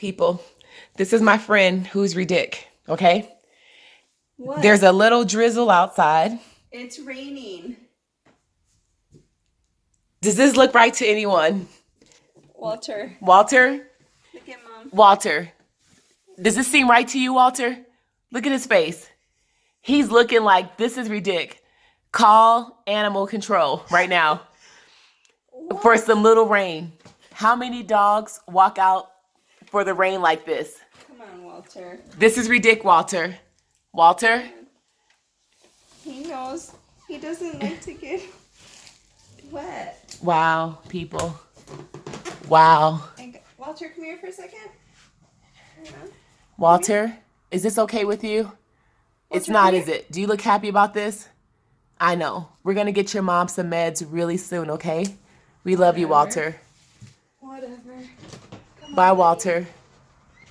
People, this is my friend who's ridic, okay? What? There's a little drizzle outside. It's raining. Does this look right to anyone? Walter. Walter? Look at Mom. Walter. Does this seem right to you, Walter? Look at his face. He's looking like this is ridic. Call animal control right now for some little rain. How many dogs walk out for the rain like this? Come on, Walter. This is ridic, Walter. Walter? He knows he doesn't like to get wet. Wow, people. Wow. Walter, come here for a second. Walter, is this okay with you? It's not, is it? Do you look happy about this? I know. We're going to get your mom some meds really soon, okay? We love you, Walter. Whatever. Bye, Walter.